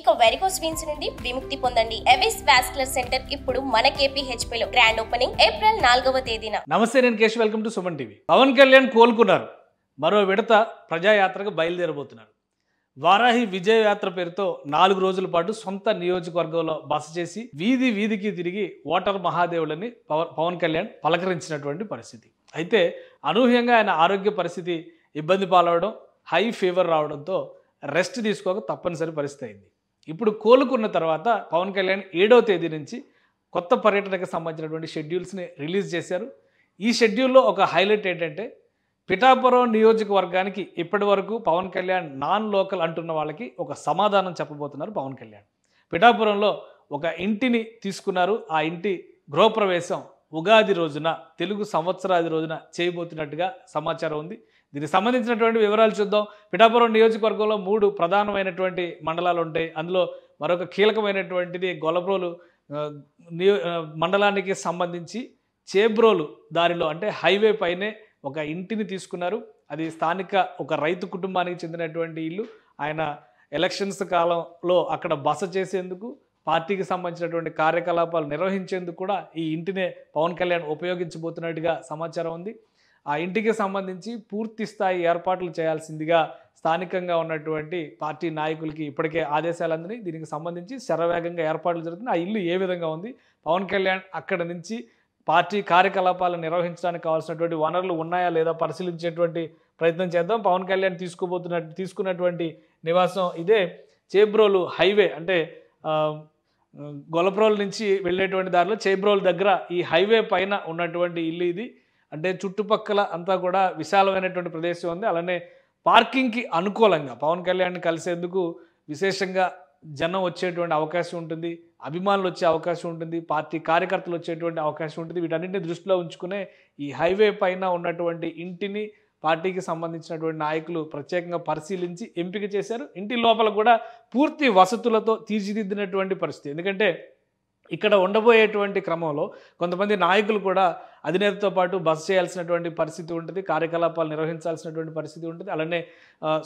ఇక varicose veins నుండి విముక్తి పొందండి. ఎవిస్ వాస్కులర్ సెంటర్ ఇప్పుడు మన KPHP లో గ్రాండ్ ఓపెనింగ్ ఏప్రిల్ 4వ తేదీన. నమస్తే, నేను Keshav. Welcome to Suman TV. Pawan Kalyan కోలుకున్నారు. మరో విడత ప్రజాయాత్రకు బయలుదేరబోతున్నారు. వారాహి విజయ యాత్ర పేరుతో 4 రోజుల పాటు సొంత నియోజకవర్గంలో బస చేసి వీధి వీధికి తిరిగి ఓటర్ మహాదేవులని పవన్ కళ్యాణ్ పలకరించినటువంటి పరిస్థితి. అయితే అనూహ్యంగా ఆయన ఆరోగ్య పరిస్థితి ఇబ్బంది పాలవడం, హై ఫీవర్ రావడంతో రెస్ట్ తీసుకోక తప్పనిసరి పరిస్థితి అయింది. ఇప్పుడు కోలుకున్న తర్వాత పవన్ కళ్యాణ్ 7వ తేదీ నుంచి కొత్త పర్యటనకు సంబంధించినటువంటి షెడ్యూల్స్ని రిలీజ్ చేశారు. ఈ షెడ్యూల్లో ఒక హైలైట్ ఏంటంటే, పిఠాపురం నియోజకవర్గానికి ఇప్పటి వరకు పవన్ కళ్యాణ్ నాన్ లోకల్ అంటున్న వాళ్ళకి ఒక సమాధానం చెప్పబోతున్నారు పవన్ కళ్యాణ్. పిఠాపురంలో ఒక ఇంటిని తీసుకున్నారు. ఆ ఇంటి గృహప్రవేశం ఉగాది రోజున, తెలుగు సంవత్సరాది రోజున చేయబోతున్నట్టుగా సమాచారం ఉంది. దీనికి సంబంధించినటువంటి వివరాలు చూద్దాం. పిఠాపురం నియోజకవర్గంలో 3 ప్రధానమైనటువంటి మండలాలు ఉంటాయి. అందులో మరొక కీలకమైనటువంటిది గొల్లప్రోలు మండలానికి సంబంధించి చేబ్రోలు దారిలో, అంటే హైవే పైనే ఒక ఇంటిని తీసుకున్నారు. అది స్థానిక ఒక రైతు కుటుంబానికి చెందినటువంటి ఇల్లు. ఆయన ఎలక్షన్స్ కాలంలో అక్కడ బస చేసేందుకు, పార్టీకి సంబంధించినటువంటి కార్యకలాపాలు నిర్వహించేందుకు కూడా ఈ ఇంటినే పవన్ కళ్యాణ్ ఉపయోగించబోతున్నట్టుగా సమాచారం ఉంది. ఆ ఇంటికి సంబంధించి పూర్తి స్థాయి ఏర్పాట్లు చేయాల్సిందిగా స్థానికంగా ఉన్నటువంటి పార్టీ నాయకులకి ఇప్పటికే ఆదేశాలు అందినాయి. దీనికి సంబంధించి శరవేగంగా ఏర్పాట్లు జరుగుతున్నాయి. ఆ ఇల్లు ఏ విధంగా ఉంది, పవన్ కళ్యాణ్ అక్కడ నుంచి పార్టీ కార్యకలాపాలు నిర్వహించడానికి కావాల్సినటువంటి వనరులు ఉన్నాయా లేదా పరిశీలించేటువంటి ప్రయత్నం చేద్దాం. పవన్ కళ్యాణ్ తీసుకున్నటువంటి నివాసం ఇదే చేబ్రోలు హైవే, అంటే గొల్లప్రోలు నుంచి వెళ్ళేటువంటి దారిలో చేబ్రోలు దగ్గర ఈ హైవే పైన ఉన్నటువంటి ఇల్లు ఇది. అంటే చుట్టుపక్కల అంతా కూడా విశాలమైనటువంటి ప్రదేశం ఉంది. అలానే పార్కింగ్కి అనుకూలంగా పవన్ కళ్యాణ్ని కలిసేందుకు విశేషంగా జనం వచ్చేటువంటి అవకాశం ఉంటుంది, అభిమానులు వచ్చే అవకాశం ఉంటుంది, పార్టీ కార్యకర్తలు వచ్చేటువంటి అవకాశం ఉంటుంది. వీటన్నింటినీ దృష్టిలో ఉంచుకునే ఈ హైవే పైన ఉన్నటువంటి ఇంటిని పార్టీకి సంబంధించినటువంటి నాయకులు ప్రత్యేకంగా పరిశీలించి ఎంపిక చేశారు. ఇంటి లోపల కూడా పూర్తి వసతులతో తీర్చిదిద్దినటువంటి పరిస్థితి. ఎందుకంటే ఇక్కడ ఉండబోయేటువంటి క్రమంలో కొంతమంది నాయకులు కూడా అధినేతతో పాటు బస చేయాల్సినటువంటి పరిస్థితి ఉంటుంది, కార్యకలాపాలు నిర్వహించాల్సినటువంటి పరిస్థితి ఉంటుంది. అలానే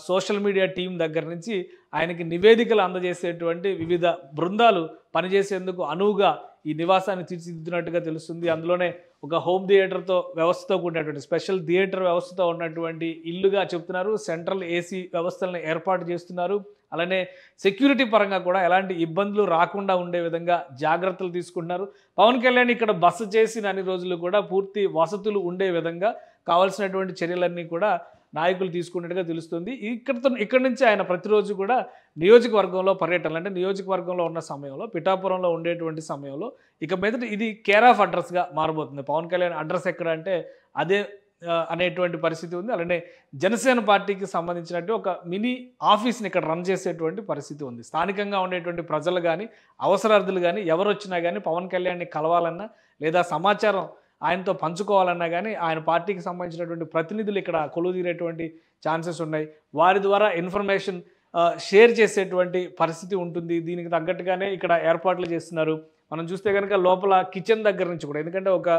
సోషల్ మీడియా టీం దగ్గర నుంచి ఆయనకి నివేదికలు అందజేసేటువంటి వివిధ బృందాలు పనిచేసేందుకు అనువుగా ఈ నివాసాన్ని తీర్చిదిద్దినట్టుగా తెలుస్తుంది. అందులోనే ఒక హోమ్ థియేటర్తో వ్యవస్థతో కూడినటువంటి స్పెషల్ థియేటర్ వ్యవస్థతో ఉన్నటువంటి ఇల్లుగా చెప్తున్నారు. సెంట్రల్ AC వ్యవస్థలను ఏర్పాటు చేస్తున్నారు. అలానే సెక్యూరిటీ పరంగా కూడా ఎలాంటి ఇబ్బందులు రాకుండా ఉండే విధంగా జాగ్రత్తలు తీసుకుంటున్నారు. పవన్ కళ్యాణ్ ఇక్కడ బస చేసిన అన్ని రోజులు కూడా పూర్తి వసతులు ఉండే విధంగా కావాల్సినటువంటి చర్యలన్నీ కూడా నాయకులు తీసుకున్నట్టుగా తెలుస్తుంది. ఇక్కడ నుంచి ఆయన ప్రతిరోజు కూడా నియోజకవర్గంలో పర్యటనలు, అంటే నియోజకవర్గంలో ఉన్న సమయంలో, పిఠాపురంలో ఉండేటువంటి సమయంలో ఇక మీదట ఇది కేర్ ఆఫ్ అడ్రస్గా మారబోతుంది. పవన్ కళ్యాణ్ అడ్రస్ ఎక్కడ అంటే అదే అనేటువంటి పరిస్థితి ఉంది. అలానే జనసేన పార్టీకి సంబంధించినట్టు ఒక మినీ ఆఫీస్ని ఇక్కడ రన్ చేసేటువంటి పరిస్థితి ఉంది. స్థానికంగా ఉండేటువంటి ప్రజలు కానీ, అవసరార్థులు కానీ, ఎవరు వచ్చినా కానీ పవన్ కళ్యాణ్ని కలవాలన్నా లేదా సమాచారం ఆయనతో పంచుకోవాలన్నా కానీ ఆయన పార్టీకి సంబంధించినటువంటి ప్రతినిధులు ఇక్కడ కొలువుదీరేటువంటి ఛాన్సెస్ ఉన్నాయి. వారి ద్వారా ఇన్ఫర్మేషన్ షేర్ చేసేటువంటి పరిస్థితి ఉంటుంది. దీనికి తగ్గట్టుగానే ఇక్కడ ఏర్పాట్లు చేస్తున్నారు. మనం చూస్తే కనుక లోపల కిచెన్ దగ్గర నుంచి కూడా, ఎందుకంటే ఒక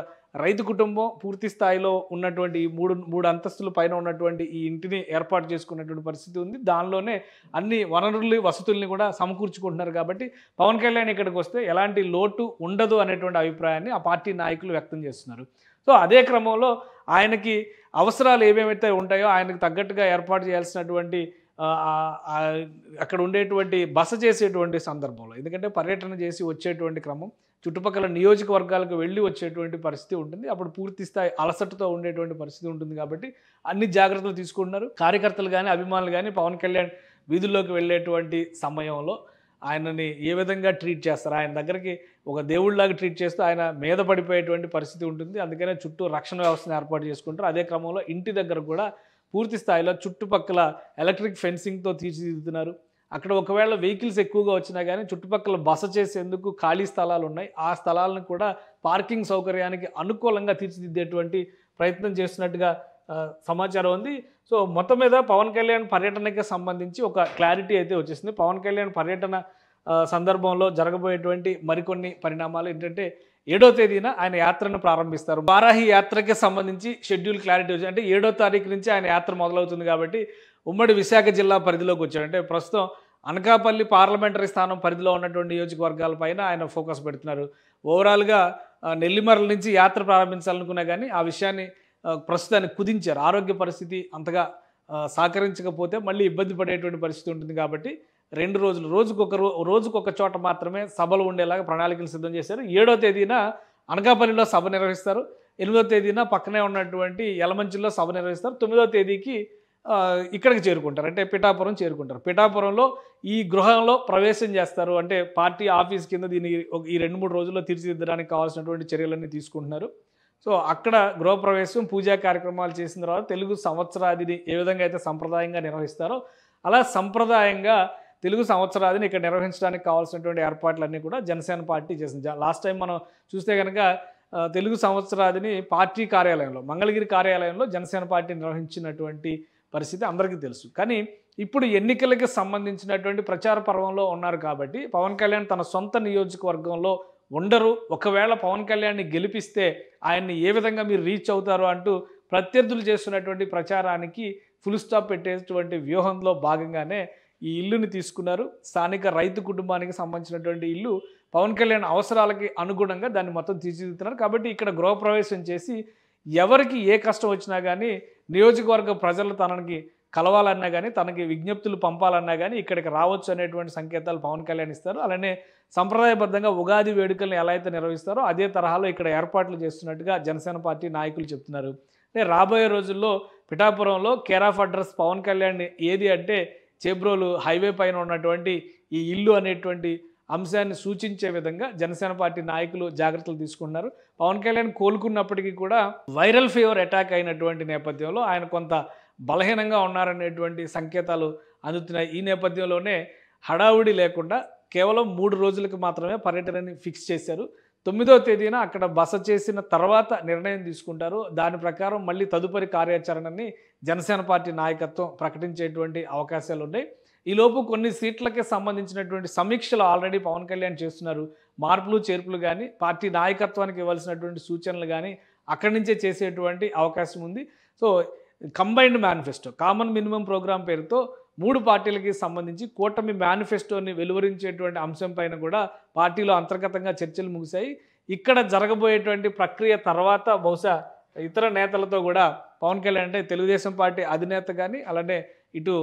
రైతు కుటుంబం పూర్తి స్థాయిలో ఉన్నటువంటి ఈ మూడు అంతస్తుల పైన ఉన్నటువంటి ఈ ఇంటిని ఏర్పాటు చేసుకున్నటువంటి పరిస్థితి ఉంది. దానిలోనే అన్ని వనరులు, వసతుల్ని కూడా సమకూర్చుకుంటున్నారు. కాబట్టి పవన్ కళ్యాణ్ ఇక్కడికి వస్తే ఎలాంటి లోటు ఉండదు అనేటువంటి అభిప్రాయాన్ని ఆ పార్టీ నాయకులు వ్యక్తం చేస్తున్నారు. సో అదే క్రమంలో ఆయనకి అవసరాలు ఏమేమైతే ఉంటాయో ఆయనకు తగ్గట్టుగా ఏర్పాటు చేయాల్సినటువంటి అక్కడ ఉండేటువంటి బస చేసేటువంటి సందర్భంలో, ఎందుకంటే పర్యటన చేసి వచ్చేటువంటి క్రమం చుట్టుపక్కల నియోజకవర్గాలకు వెళ్ళి వచ్చేటువంటి పరిస్థితి ఉంటుంది. అప్పుడు పూర్తి స్థాయి అలసటతో ఉండేటువంటి పరిస్థితి ఉంటుంది. కాబట్టి అన్ని జాగ్రత్తలు తీసుకుంటున్నారు. కార్యకర్తలు కానీ, అభిమానులు కానీ పవన్ కళ్యాణ్ వీధుల్లోకి వెళ్ళేటువంటి సమయంలో ఆయనని ఏ విధంగా ట్రీట్ చేస్తారు, ఆయన దగ్గరికి ఒక దేవుళ్ళలాగా ట్రీట్ చేస్తూ ఆయన మీద పడిపోయేటువంటి పరిస్థితి ఉంటుంది. అందుకనే చుట్టూ రక్షణ వ్యవస్థను ఏర్పాటు చేసుకుంటారు. అదే క్రమంలో ఇంటి దగ్గర కూడా పూర్తి స్థాయిలో చుట్టుపక్కల ఎలక్ట్రిక్ ఫెన్సింగ్తో తీర్చిదిద్దుతున్నారు. అక్కడ ఒకవేళ వెహికల్స్ ఎక్కువగా వచ్చినా కానీ చుట్టుపక్కల బస చేసేందుకు ఖాళీ స్థలాలు ఉన్నాయి. ఆ స్థలాలను కూడా పార్కింగ్ సౌకర్యానికి అనుకూలంగా తీర్చిదిద్దేటువంటి ప్రయత్నం చేస్తున్నట్టుగా సమాచారం ఉంది. సో మొత్తం మీద పవన్ కళ్యాణ్ పర్యటనకి సంబంధించి ఒక క్లారిటీ అయితే వచ్చేసింది. పవన్ కళ్యాణ్ పర్యటన సందర్భంలో జరగబోయేటువంటి మరికొన్ని పరిణామాలు ఏంటంటే 7వ తేదీన ఆయన యాత్రను ప్రారంభిస్తారు. వారాహి యాత్రకి సంబంధించి షెడ్యూల్ క్లారిటీ వచ్చింది. అంటే 7వ తారీఖు నుంచి ఆయన యాత్ర మొదలవుతుంది కాబట్టి ఉమ్మడి విశాఖ జిల్లా పరిధిలోకి వచ్చాడు. అంటే ప్రస్తుతం అనకాపల్లి పార్లమెంటరీ స్థానం పరిధిలో ఉన్నటువంటి నియోజకవర్గాలపైన ఆయన ఫోకస్ పెడుతున్నారు. ఓవరాల్గా నెల్లిమర్ల నుంచి యాత్ర ప్రారంభించాలనుకున్నా కానీ ఆ విషయాన్ని ప్రస్తుతానికి కుదించారు. ఆరోగ్య పరిస్థితి అంతగా సహకరించకపోతే మళ్ళీ ఇబ్బంది పడేటువంటి పరిస్థితి ఉంటుంది కాబట్టి 2 రోజులు రోజుకొక చోట మాత్రమే సభలు ఉండేలాగా ప్రణాళికలు సిద్ధం చేశారు. 7వ తేదీన అనకాపల్లిలో సభ నిర్వహిస్తారు. 8వ తేదీన పక్కనే ఉన్నటువంటి యలమంచిలో సభ నిర్వహిస్తారు. 9వ తేదీకి ఇక్కడికి చేరుకుంటారు, అంటే పిఠాపురం చేరుకుంటారు. పిఠాపురంలో ఈ గృహంలో ప్రవేశం చేస్తారు. అంటే పార్టీ ఆఫీస్ కింద దీన్ని ఈ 2-3 రోజుల్లో తీర్చిదిద్దడానికి కావాల్సినటువంటి చర్యలన్నీ తీసుకుంటున్నారు. సో అక్కడ గృహప్రవేశం, పూజా కార్యక్రమాలు చేసిన తర్వాత తెలుగు సంవత్సరాదిని ఏ విధంగా అయితే సంప్రదాయంగా నిర్వహిస్తారో అలా సంప్రదాయంగా తెలుగు సంవత్సరాదిని ఇక్కడ నిర్వహించడానికి కావాల్సినటువంటి ఏర్పాట్లన్నీ కూడా జనసేన పార్టీ చేసింది. లాస్ట్ టైం మనం చూస్తే కనుక తెలుగు సంవత్సరాదిని పార్టీ కార్యాలయంలో, మంగళగిరి కార్యాలయంలో జనసేన పార్టీ నిర్వహించినటువంటి పరిస్థితి అందరికీ తెలుసు. కానీ ఇప్పుడు ఎన్నికలకి సంబంధించినటువంటి ప్రచార పర్వంలో ఉన్నారు కాబట్టి పవన్ కళ్యాణ్ తన సొంత నియోజకవర్గంలో ఉండరు. ఒకవేళ పవన్ కళ్యాణ్ని గెలిపిస్తే ఆయన్ని ఏ విధంగా మీరు రీచ్ అవుతారు అంటూ ప్రత్యర్థులు చేస్తున్నటువంటి ప్రచారానికి ఫుల్ స్టాప్ పెట్టేటువంటి వ్యూహంలో భాగంగానే ఈ ఇల్లుని తీసుకున్నారు. స్థానిక రైతు కుటుంబానికి సంబంధించినటువంటి ఇల్లు. పవన్ కళ్యాణ్ అవసరాలకి అనుగుణంగా దాన్ని మొత్తం తీర్చిదిద్దుతున్నారు. కాబట్టి ఇక్కడ గృహప్రవేశం చేసి ఎవరికి ఏ కష్టం వచ్చినా కానీ నియోజకవర్గ ప్రజలు తనకి కలవాలన్నా కానీ, తనకి విజ్ఞప్తులు పంపాలన్నా కానీ ఇక్కడికి రావచ్చు అనేటువంటి సంకేతాలు పవన్ కళ్యాణ్ ఇస్తారు. అలానే సంప్రదాయబద్ధంగా ఉగాది వేడుకలను ఎలా అయితే నిర్వహిస్తారో అదే తరహాలో ఇక్కడ ఏర్పాట్లు చేస్తున్నట్టుగా జనసేన పార్టీ నాయకులు చెప్తున్నారు. అంటే రాబోయే రోజుల్లో పిఠాపురంలో care of address Pawan Kalyan ఏది అంటే చేబ్రోలు హైవే పైన ఉన్నటువంటి ఈ ఇల్లు అనేటువంటి అంశాన్ని సూచించే విధంగా జనసేన పార్టీ నాయకులు జాగ్రత్తలు తీసుకున్నారు. పవన్ కళ్యాణ్ కోలుకున్నప్పటికీ కూడా వైరల్ ఫీవర్ అటాక్ అయినటువంటి నేపథ్యంలో ఆయన కొంత బలహీనంగా ఉన్నారనేటువంటి సంకేతాలు అందుతున్నాయి. ఈ నేపథ్యంలోనే హడావుడి లేకుండా కేవలం 3 రోజులకు మాత్రమే పర్యటనని ఫిక్స్ చేశారు. 9వ తేదీన అక్కడ బస చేసిన తర్వాత నిర్ణయం తీసుకుంటారు. దాని ప్రకారం మళ్ళీ తదుపరి కార్యాచరణని జనసేన పార్టీ నాయకత్వం ప్రకటించేటువంటి అవకాశాలు ఉన్నాయి. ఈలోపు కొన్ని సీట్లకి సంబంధించినటువంటి సమీక్షలు ఆల్రెడీ పవన్ కళ్యాణ్ చేస్తున్నారు. మార్పులు చేర్పులు కానీ, పార్టీ నాయకత్వానికి ఇవ్వాల్సినటువంటి సూచనలు కానీ అక్కడి నుంచే చేసేటువంటి అవకాశం ఉంది. So combined manifesto, common minimum program పేరుతో 3 పార్టీలకి సంబంధించి కూటమి మేనిఫెస్టోని వెలువరించేటువంటి అంశం పైన కూడా పార్టీలో అంతర్గతంగా చర్చలు ముగిశాయి. ఇక్కడ జరగబోయేటువంటి ప్రక్రియ తర్వాత బహుశా ఇతర నేతలతో కూడా పవన్ కళ్యాణ్ అంటే తెలుగుదేశం పార్టీ అధినేత కానీ, అలానే ఇటు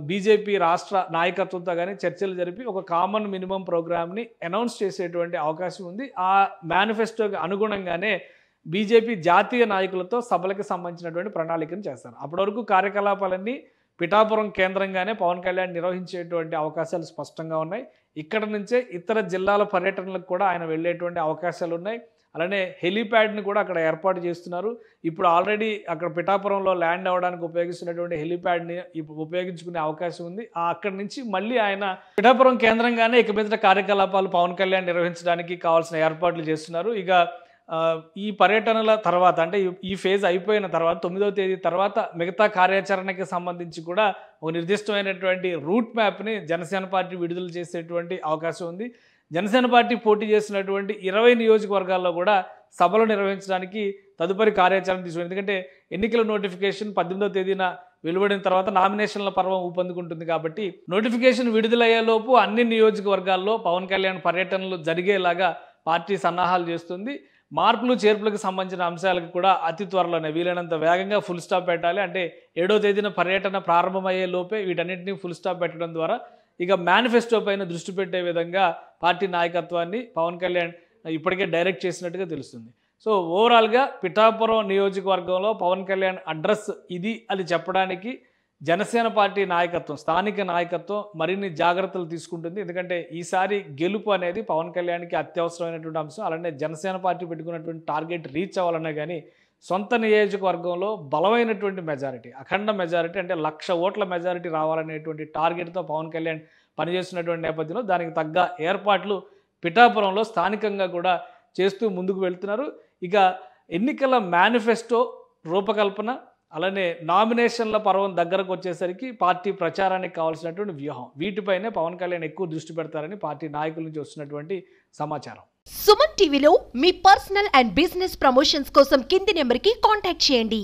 బీజేపీ రాష్ట్ర నాయకత్వంతో కానీ చర్చలు జరిపి ఒక కామన్ మినిమం ప్రోగ్రామ్ని అనౌన్స్ చేసేటువంటి అవకాశం ఉంది. ఆ మేనిఫెస్టోకి అనుగుణంగానే బీజేపీ జాతీయ నాయకులతో సభలకు సంబంధించినటువంటి ప్రణాళికను చేస్తారు. అప్పటి వరకు కార్యకలాపాలన్నీ పిఠాపురం కేంద్రంగానే పవన్ కళ్యాణ్ నిర్వహించేటువంటి అవకాశాలు స్పష్టంగా ఉన్నాయి. ఇక్కడ నుంచే ఇతర జిల్లాల పర్యటనలకు కూడా ఆయన వెళ్ళేటువంటి అవకాశాలు ఉన్నాయి. అలానే హెలీప్యాడ్ని కూడా అక్కడ ఏర్పాటు చేస్తున్నారు. ఇప్పుడు ఆల్రెడీ అక్కడ పిఠాపురంలో ల్యాండ్ అవ్వడానికి ఉపయోగిస్తున్నటువంటి హెలీప్యాడ్ని ఇప్పుడు ఉపయోగించుకునే అవకాశం ఉంది. అక్కడి నుంచి మళ్ళీ ఆయన పిఠాపురం కేంద్రంగానే ఇక మీద కార్యకలాపాలు పవన్ కళ్యాణ్ నిర్వహించడానికి కావాల్సిన ఏర్పాట్లు చేస్తున్నారు. ఇక ఈ పర్యటనల తర్వాత అంటే ఈ ఫేజ్ అయిపోయిన తర్వాత 9వ తేదీ తర్వాత మిగతా కార్యాచరణకి సంబంధించి కూడా ఒక నిర్దిష్టమైనటువంటి రూట్ మ్యాప్ని జనసేన పార్టీ విడుదల చేసేటువంటి అవకాశం ఉంది. జనసేన పార్టీ పోటీ చేసినటువంటి 20 నియోజకవర్గాల్లో కూడా సభలు నిర్వహించడానికి తదుపరి కార్యాచరణ తీసుకుంది. ఎందుకంటే ఎన్నికల నోటిఫికేషన్ 18వ తేదీన వెలువడిన తర్వాత నామినేషన్ల పర్వం ఊపందుకుంటుంది కాబట్టి నోటిఫికేషన్ విడుదలయ్యేలోపు అన్ని నియోజకవర్గాల్లో పవన్ కళ్యాణ్ పర్యటనలు జరిగేలాగా పార్టీ సన్నాహాలు చేస్తుంది. మార్పులు చేర్పులకు సంబంధించిన అంశాలకు కూడా అతి త్వరలోనే వీలైనంత వేగంగా ఫుల్ స్టాప్ పెట్టాలి. అంటే 7వ తేదీన పర్యటన ప్రారంభమయ్యే లోపే వీటన్నింటినీ ఫుల్ స్టాప్ పెట్టడం ద్వారా ఇక మేనిఫెస్టో పైన దృష్టి పెట్టే విధంగా పార్టీ నాయకత్వాన్ని పవన్ కళ్యాణ్ ఇప్పటికే డైరెక్ట్ చేసినట్టుగా తెలుస్తుంది. సో ఓవరాల్గా పిఠాపురం నియోజకవర్గంలో పవన్ కళ్యాణ్ అడ్రస్ ఇది అని చెప్పడానికి జనసేన పార్టీ నాయకత్వం, స్థానిక నాయకత్వం మరిన్ని జాగ్రత్తలు తీసుకుంటుంది. ఎందుకంటే ఈసారి గెలుపు అనేది పవన్ కళ్యాణ్కి అత్యవసరమైనటువంటి అంశం. అలానే జనసేన పార్టీ పెట్టుకున్నటువంటి టార్గెట్ రీచ్ అవ్వాలన్నా కానీ సొంత నియోజకవర్గంలో బలమైనటువంటి మెజారిటీ, అఖండ మెజారిటీ అంటే 1,00,000 ఓట్ల మెజారిటీ రావాలనేటువంటి టార్గెట్తో పవన్ కళ్యాణ్ పనిచేస్తున్నటువంటి నేపథ్యంలో దానికి తగ్గ ఏర్పాట్లు పిఠాపురంలో స్థానికంగా కూడా చేస్తూ ముందుకు వెళ్తున్నారు. ఇక ఎన్నికల మేనిఫెస్టో రూపకల్పన, అలానే నామినేషన్ల పర్వం దగ్గరకు వచ్చేసరికి పార్టీ ప్రచారానికి కావాల్సినటువంటి వ్యూహం, వీటిపైనే పవన్ కళ్యాణ్ ఎక్కువ దృష్టి పెడతారని పార్టీ నాయకుల నుంచి వస్తున్నటువంటి సమాచారం. సుమన్ టీవీలో మీ పర్సనల్ అండ్ బిజినెస్ ప్రమోషన్స్ కోసం కింది నెంబర్కి కాంటాక్ట్ చేయండి.